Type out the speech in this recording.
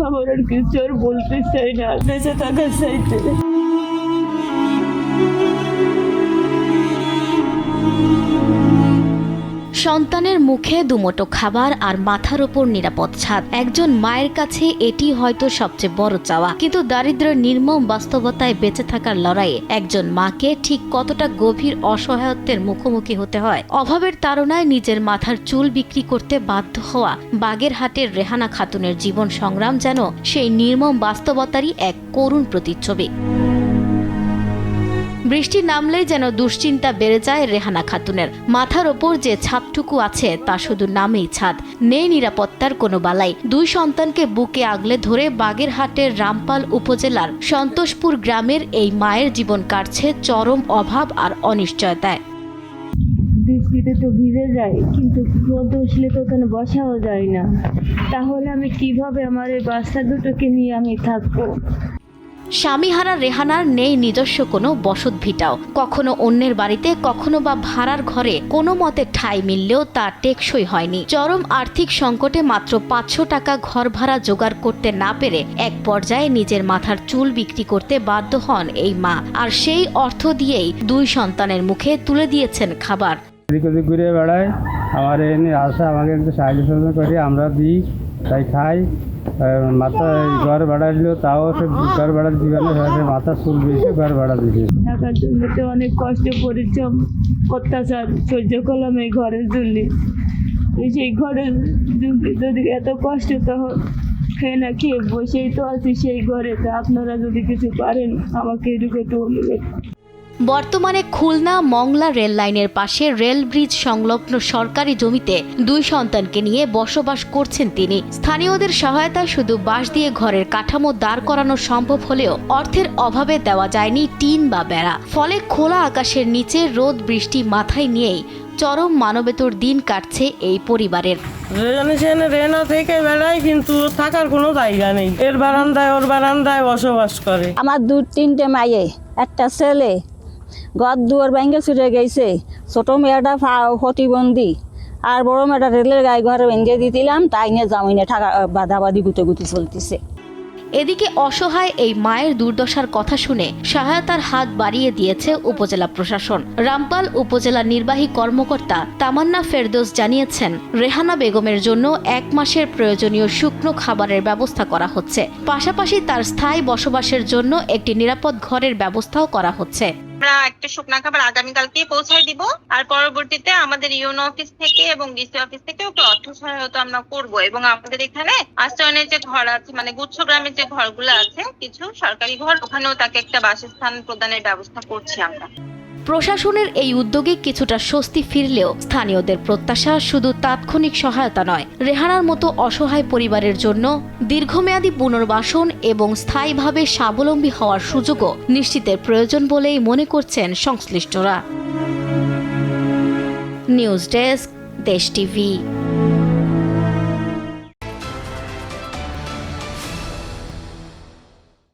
আমার আর কিছু আর বলতে চাই না, বেঁচে থাকার চাইতে। সন্তানের মুখে দুমুঠো খাবার আর মাথার উপর নিরাপদ ছাদ, একজন মায়ের কাছে এটি হয়তো সবচেয়ে বড় চাওয়া। কিন্তু দারিদ্র্যের নির্মম বাস্তবতায় বেঁচে থাকার লড়াইয়ে একজন মাকে ঠিক কতটা গভীর অসহায়ত্বের মুখোমুখি হতে হয়। অভাবের তাড়নায় নিজের মাথার চুল বিক্রি করতে বাধ্য হওয়া বাগেরহাটের রেহানা খাতুনের জীবন সংগ্রাম যেন সেই নির্মম বাস্তবতারই এক করুণ প্রতিচ্ছবি। বৃষ্টি নামলেই যেন দুশ্চিন্তা বেড়ে যায় রেহানা খাতুনের। মাথার ওপর যে ছাদটুকু আছে তা শুধু নামেই ছাদ, নেই নিরাপত্তার কোনো বালাই। দুই সন্তানকে বুকে আগলে ধরে বাগেরহাটের রামপাল উপজেলার সন্তোষপুর গ্রামের এই মায়ের জীবন কাটছে চরম অভাব আর অনিশ্চয়তায়। বৃষ্টিতে তো ভিজে যায়, কিন্তু রোদ উঠলে তো ওখানে বসাও যায় না। তাহলে আমি কিভাবে আমার এই বাচ্চা দুটোকে নিয়ে আমি থাকবো? স্বামীহারা রেহানার নেই নিজস্ব কোনো বসত ভিটাও। কখনো অন্যের বাড়িতে, কখনো বা ভাড়ার ঘরে কোনো মতে ঠাঁই মিললেও তা টেকসই হয়নি। চরম আর্থিক সংকটে মাত্র 500 টাকা ঘর ভাড়া জোগাড় করতে না পেরে এক পর্যায়ে নিজের মাথার চুল বিক্রি করতে বাধ্য হন এই মা। আর সেই অর্থ দিয়েই দুই সন্তানের মুখে তুলে দিয়েছেন খাবার। ঘুরে বেড়ায়, আমার এনে আসা আমাকে একটু সাহায্য সহযোগিতা করি, আমরা দিই, তাই খাই। মাথা ঘর ভাড়া দিল, তাও সে ঘর ভাড়া দিবে না, মাথা চুল বেশি ঘর ভাড়া দিবে। থাকার জন্য তো অনেক কষ্ট পরিশ্রম অত্যাচার সহ্য করলাম এই ঘরের জন্য। সেই ঘরের যদি এত কষ্ট তো খেয়ে না খেয়ে বসেই তো আছি সেই ঘরে। তো আপনারা যদি কিছু পারেন আমাকে এটুকু একটু অনুরোধ। বর্তমানে খুলনা মংলা রেল লাইনের পাশে রেল ব্রিজ সংলগ্ন সরকারি জমিতে দুই সন্তানকে নিয়ে বসবাস করছেন তিনি। স্থানীয়দের সহায়তায় শুধু বাঁশ দিয়ে ঘরের কাঠামো দাঁড় করানো সম্ভব হলেও অর্থের অভাবে দেওয়া যায়নি টিন বা বেড়া। ফলে খোলা আকাশের নিচে রোদ বৃষ্টি মাথায় নিয়েই চরম মানবেতর দিন কাটছে এই পরিবারের। রেনা থেকে বেড়ায়, কিন্তু থাকার কোনো জায়গা নেই। এর বারান্দায় ওর বারান্দায় বসবাস করে। আমার 2-3টে মায়ে, একটা ছেলে, ঘর দুয়ার ভেঙে ছুটে গেছে। ছোট মেয়েটা প্রতিবন্ধী, আর বড় মেয়েটা রেলের গায়ে ঘরে ভেঙে দিয়েছিলাম, তাই নিয়ে জামিনে টাকা বাদাবাদি গুতে চলতেছে। এদিকে অসহায় এই মায়ের দুর্দশার কথা শুনে সহায়তার হাত বাড়িয়ে দিয়েছে উপজেলা প্রশাসন। রামপাল উপজেলা নির্বাহী কর্মকর্তা তামান্না ফেরদৌস জানিয়েছেন, রেহানা বেগমের জন্য 1 মাসের প্রয়োজনীয় শুকনো খাবারের ব্যবস্থা করা হচ্ছে। পাশাপাশি তার স্থায়ী বসবাসের জন্য একটি নিরাপদ ঘরের ব্যবস্থাও করা হচ্ছে। আমরা একটা শুকনা খাবার আগামীকালকেই পৌঁছায় দিব, আর পরবর্তীতে আমাদের ইউনো অফিস থেকে এবং ডিসি অফিস থেকে অর্থ সহায়তা আমরা করব। এবং আমাদের এখানে আশ্রয়নের যে ঘর আছে, মানে গুচ্ছ গ্রামের যে ঘরগুলো আছে, কিছু সরকারি ঘর, ওখানেও তাকে একটা বাসস্থান প্রদানের ব্যবস্থা করছি আমরা। প্রশাসনের এই উদ্যোগে কিছুটা স্বস্তি ফিরলেও স্থানীয়দের প্রত্যাশা শুধু তাৎক্ষণিক সহায়তা নয়, রেহানার মতো অসহায় পরিবারের জন্য দীর্ঘমেয়াদী পুনর্বাসন এবং স্থায়ীভাবে স্বাবলম্বী হওয়ার সুযোগও নিশ্চিতের প্রয়োজন বলেই মনে করছেন সংশ্লিষ্টরা। নিউজ ডেস্ক, দেশ টিভি।